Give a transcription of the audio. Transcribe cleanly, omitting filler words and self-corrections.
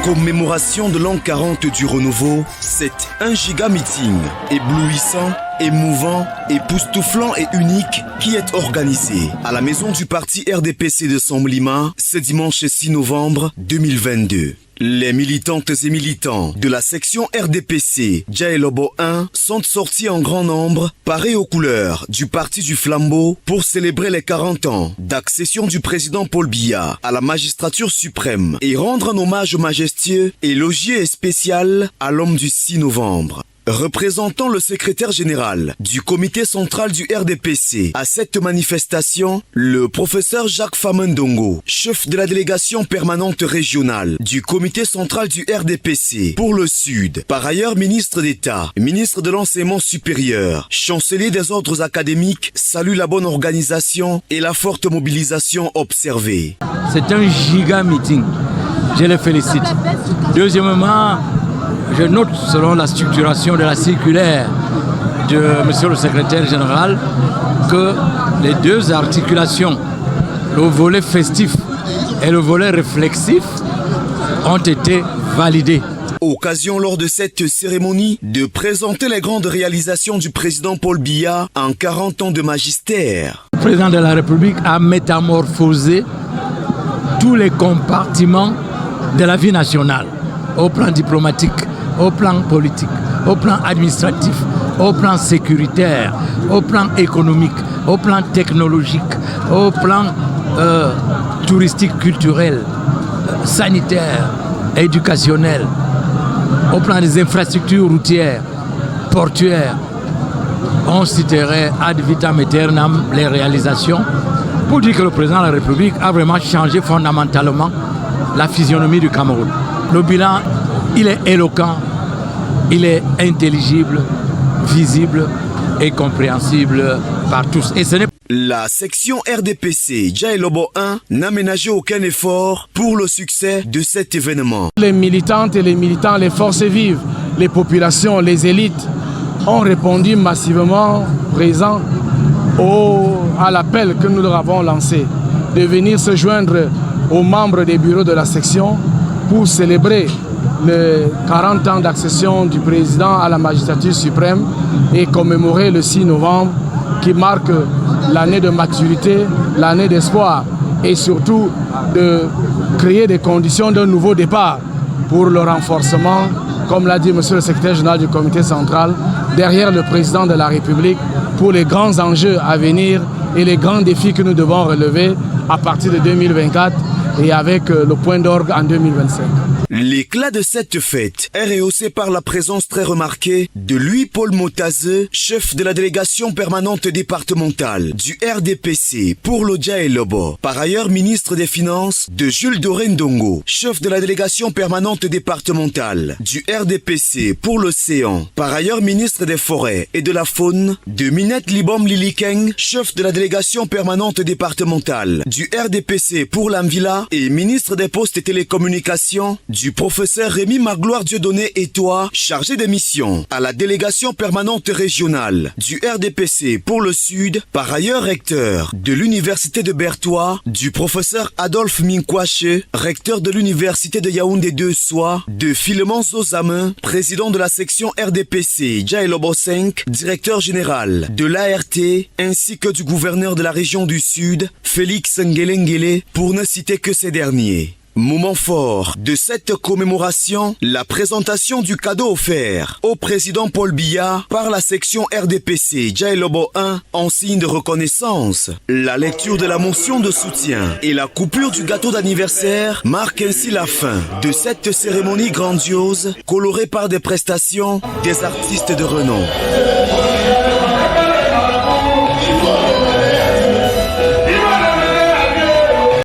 commémoration de l'an 40 du renouveau, c'est un giga meeting éblouissant, émouvant, époustouflant et unique qui est organisé à la maison du parti RDPC de Samblima ce dimanche 6 novembre 2022. Les militantes et militants de la section RDPC Djaelobo 1 sont sortis en grand nombre, parés aux couleurs du parti du flambeau pour célébrer les 40 ans d'accession du président Paul Biya à la magistrature suprême et rendre un hommage majestueux, élogieux et spécial à l'homme du 6 novembre. Représentant le secrétaire général du comité central du RDPC à cette manifestation, le professeur Jacques Famendongo, chef de la délégation permanente régionale du comité central du RDPC pour le Sud, par ailleurs ministre d'État, ministre de l'enseignement supérieur, chancelier des ordres académiques, salue la bonne organisation et la forte mobilisation observée. C'est un giga meeting, je les félicite. Deuxièmement, je note, selon la structuration de la circulaire de monsieur le secrétaire général, que les deux articulations, le volet festif et le volet réflexif, ont été validées. Occasion lors de cette cérémonie de présenter les grandes réalisations du président Paul Biya en 40 ans de magistère. Le président de la République a métamorphosé tous les compartiments de la vie nationale, au plan diplomatique, au plan politique, au plan administratif, au plan sécuritaire, au plan économique, au plan technologique, au plan touristique, culturel, sanitaire, éducationnel, au plan des infrastructures routières, portuaires. On citerait ad vitam aeternam les réalisations pour dire que le président de la République a vraiment changé fondamentalement la physionomie du Cameroun. Le bilan, il est éloquent, il est intelligible, visible et compréhensible par tous. Et ce n'est La section RDPC Djaelobo 1 n'a ménagé aucun effort pour le succès de cet événement. Les militantes et les militants, les forces vives, les populations, les élites ont répondu massivement présents à l'appel que nous leur avons lancé de venir se joindre aux membres des bureaux de la section pour célébrer les 40 ans d'accession du président à la magistrature suprême et commémorer le 6 novembre qui marque l'année de maturité, l'année d'espoir et surtout de créer des conditions d'un nouveau départ pour le renforcement, comme l'a dit monsieur le secrétaire général du comité central, derrière le président de la République pour les grands enjeux à venir et les grands défis que nous devons relever à partir de 2024 et avec le point d'orgue en 2025. L'éclat de cette fête est rehaussé par la présence très remarquée de Louis-Paul Motazeux, chef de la délégation permanente départementale du RDPC pour le Djaelobo. Par ailleurs, ministre des Finances de Jules Dorendongo, chef de la délégation permanente départementale du RDPC pour l'océan. Par ailleurs, ministre des Forêts et de la Faune de Minette Libom Lilikeng, chef de la délégation permanente départementale du RDPC pour l'Amvila et ministre des Postes et Télécommunications du professeur Rémi Magloire Dieudonné Etoile, chargé des missions à la délégation permanente régionale du RDPC pour le Sud, par ailleurs recteur de l'université de Bertois, du professeur Adolphe Minkwache, recteur de l'université de Yaoundé 2 Soie, de Philemon Zozamin, président de la section RDPC Djaelobo 5, directeur général de l'ART, ainsi que du gouverneur de la région du Sud, Félix Ngelengele, pour ne citer que ces derniers. Moment fort de cette commémoration, la présentation du cadeau offert au président Paul Biya par la section RDPC Djaelobo 1 en signe de reconnaissance. La lecture de la motion de soutien et la coupure du gâteau d'anniversaire marquent ainsi la fin de cette cérémonie grandiose colorée par des prestations des artistes de renom.